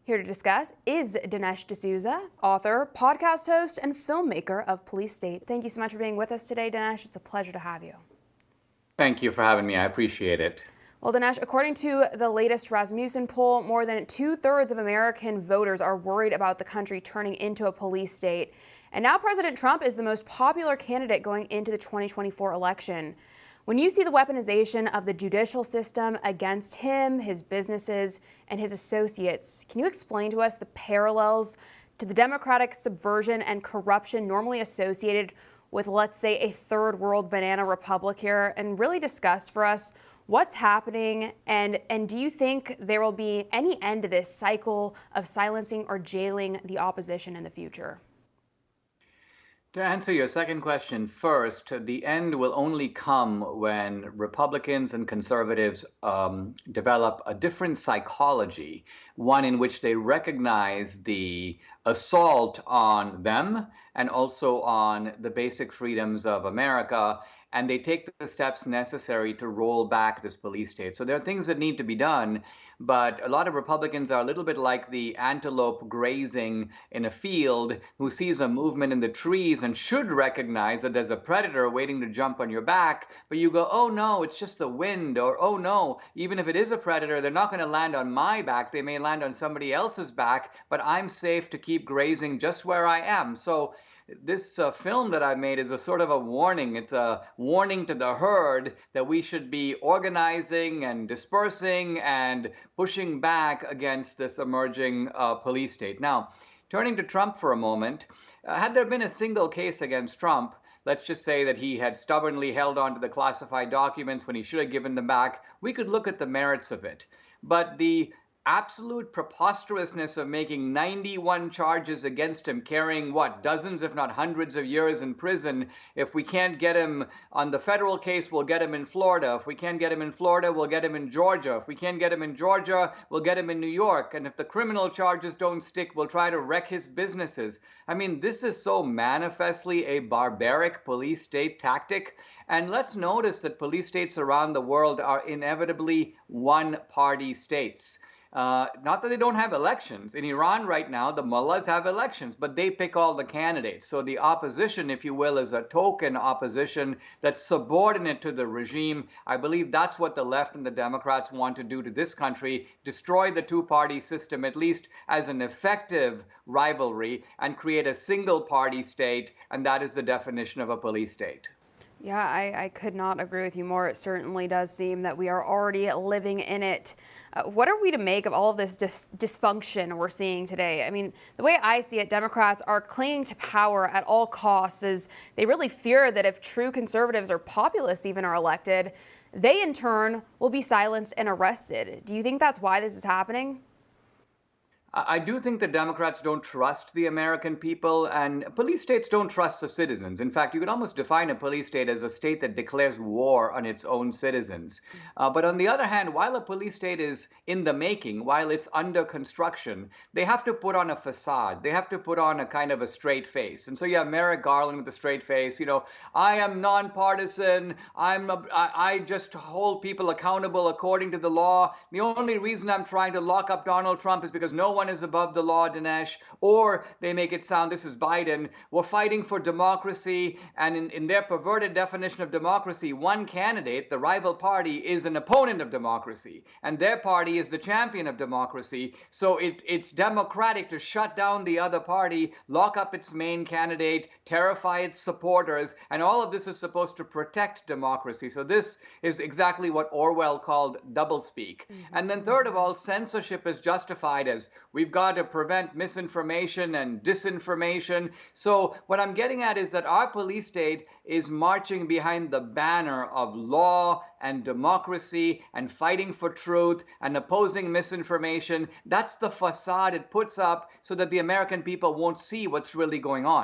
Here to discuss is Dinesh D'Souza, author, podcast host, and filmmaker of Police State. Thank you so much for being with us today, Dinesh. It's a pleasure to have you. Thank you for having me. I appreciate it. Well, Dinesh, according to the latest Rasmussen poll, more than 2/3 of American voters are worried about the country turning into a police state. And now President Trump is the most popular candidate going into the 2024 election. When you see the weaponization of the judicial system against him, his businesses, and his associates, can you explain to us the parallels to the democratic subversion and corruption normally associated with, let's say, a third world banana republic here, and really discuss for us what's happening, and do you think there will be any end to this cycle of silencing or jailing the opposition in the future? To answer your second question first, the end will only come when Republicans and conservatives develop a different psychology, one in which they recognize the assault on them and also on the basic freedoms of America, and they take the steps necessary to roll back this police state. So there are things that need to be done, but a lot of Republicans are a little bit like the antelope grazing in a field who sees a movement in the trees and should recognize that there's a predator waiting to jump on your back, but you go, oh no, it's just the wind, or oh no, even if it is a predator, they're not going to land on my back, they may land on somebody else's back, but I'm safe to keep grazing just where I am. So this film that I made is a sort of a warning. It's a warning to the herd that we should be organizing and dispersing and pushing back against this emerging police state. Now, turning to Trump for a moment, had there been a single case against Trump, let's just say that he had stubbornly held on to the classified documents when he should have given them back, we could look at the merits of it. But the absolute preposterousness of making 91 charges against him, carrying dozens if not hundreds of years in prison. If we can't get him on the federal case, we'll get him in Florida. If we can't get him in Florida, we'll get him in Georgia. If we can't get him in Georgia, we'll get him in New York. And if the criminal charges don't stick, we'll try to wreck his businesses. I mean, this is so manifestly a barbaric police state tactic. And let's notice that police states around the world are inevitably one-party states. Not that they don't have elections. In Iran right now, the mullahs have elections, but they pick all the candidates. So the opposition, if you will, is a token opposition that's subordinate to the regime. I believe that's what the left and the Democrats want to do to this country, destroy the two-party system, at least as an effective rivalry, and create a single-party state, and that is the definition of a police state. Yeah, I could not agree with you more. It certainly does seem that we are already living in it. What are we to make of all of this dysfunction we're seeing today? I mean, the way I see it, Democrats are clinging to power at all costs, as they really fear that if true conservatives or populists even are elected, they in turn will be silenced and arrested. Do you think that's why this is happening? I do think that Democrats don't trust the American people, and police states don't trust the citizens. In fact, you could almost define a police state as a state that declares war on its own citizens. But on the other hand, while a police state is in the making, while it's under construction, they have to put on a facade. They have to put on a kind of a straight face. And so you have Merrick Garland with a straight face. You know, I am nonpartisan. I just hold people accountable according to the law. The only reason I'm trying to lock up Donald Trump is because no one is above the law, Dinesh. Or they make it sound, this is Biden, we're fighting for democracy, and in their perverted definition of democracy, one candidate, the rival party, is an opponent of democracy, and their party is the champion of democracy. So it's democratic to shut down the other party, lock up its main candidate, terrify its supporters, and all of this is supposed to protect democracy. So this is exactly what Orwell called doublespeak. And then third of all, censorship is justified as we've got to prevent misinformation and disinformation. So what I'm getting at is that our police state is marching behind the banner of law and democracy and fighting for truth and opposing misinformation. That's the facade it puts up so that the American people won't see what's really going on.